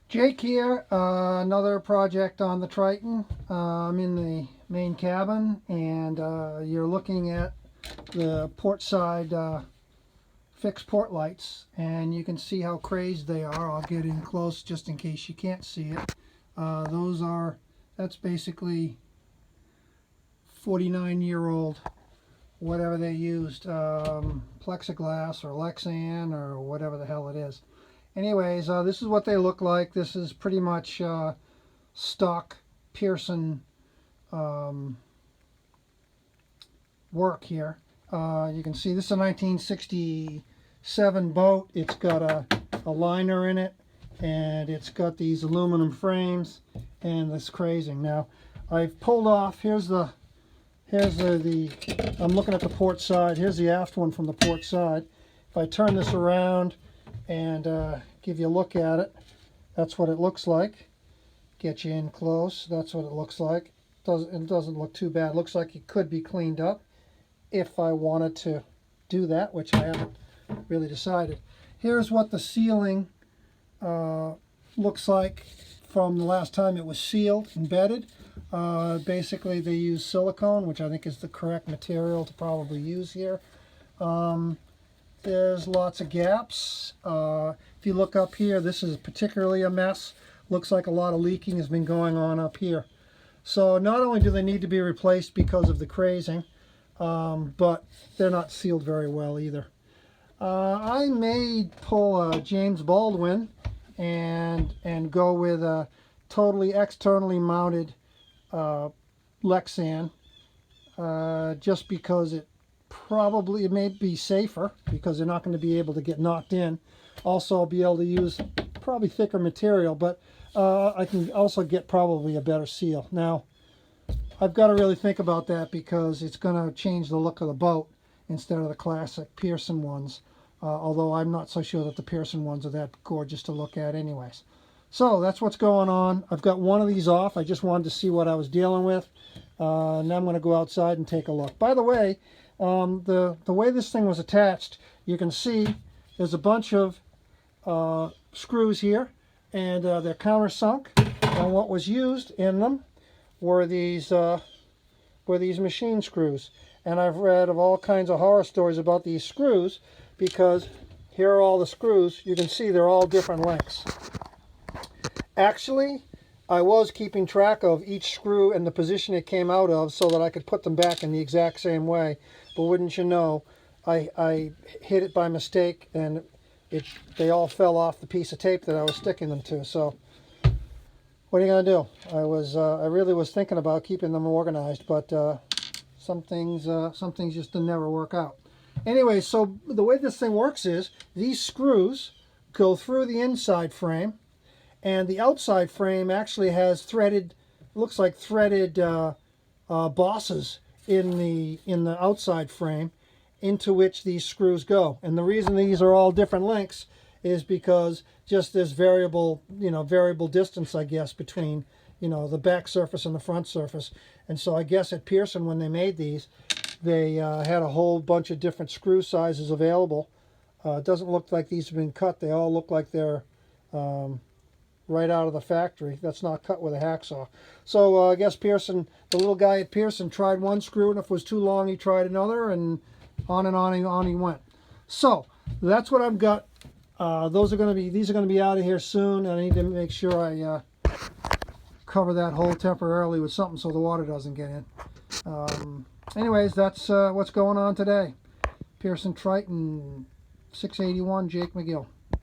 Jake here, another project on the Triton. I'm in the main cabin and you're looking at the port side fixed port lights, and you can see how crazed they are. I'll get in close just in case you can't see it. That's basically 49-year-old, whatever they used, plexiglass or Lexan or whatever the hell it is. Anyways, this is what they look like. This is pretty much stock Pearson work here. You can see this is a 1967 boat. It's got a liner in it, and it's got these aluminum frames and this crazing. Now, I've pulled off. Here's the I'm looking at the port side. Here's the aft one from the port side. If I turn this around and give you a look at it, that's what it looks like. Get you in close. That's what it looks like. It doesn't look too bad. It looks like it could be cleaned up if I wanted to do that, which I haven't really decided. Here's what the sealing looks like from the last time it was sealed, embedded. Basically, they use silicone, which I think is the correct material to probably use here. There's lots of gaps. If you look up here, this is particularly a mess. Looks like a lot of leaking has been going on up here. So not only do they need to be replaced because of the crazing, but they're not sealed very well either. I may pull a James Baldwin and go with a totally externally mounted Lexan, just because it may be safer, because they're not going to be able to get knocked in. Also, I'll be able to use probably thicker material, but I can also get probably a better seal. Now, I've got to really think about that because it's going to change the look of the boat instead of the classic Pearson ones, although I'm not so sure that the Pearson ones are that gorgeous to look at anyways. So that's what's going on. I've got one of these off. I just wanted to see what I was dealing with. Now I'm going to go outside and take a look. By the way, the way this thing was attached, you can see there's a bunch of screws here, and they're countersunk. And what was used in them were these machine screws. And I've read of all kinds of horror stories about these screws, because here are all the screws. You can see they're all different lengths. Actually, I was keeping track of each screw and the position it came out of so that I could put them back in the exact same way. But wouldn't you know, I hit it by mistake, and they all fell off the piece of tape that I was sticking them to. So what are you going to do? I really was thinking about keeping them organized, but some things just never work out. Anyway, so the way this thing works is these screws go through the inside frame, and the outside frame actually has threaded, looks like threaded bosses in the outside frame, into which these screws go. And the reason these are all different lengths is because just there's variable distance, I guess, between the back surface and the front surface. And so I guess at Pearson, when they made these, they had a whole bunch of different screw sizes available. It doesn't look like these have been cut. They all look like they're right out of the factory. That's not cut with a hacksaw. So I guess Pearson, the little guy at Pearson, tried one screw, and if it was too long, he tried another, and on he went. So that's what I've got. These are going to be out of here soon, and I need to make sure I cover that hole temporarily with something so the water doesn't get in. Anyways, that's what's going on today. Pearson Triton 681, Jake McGill.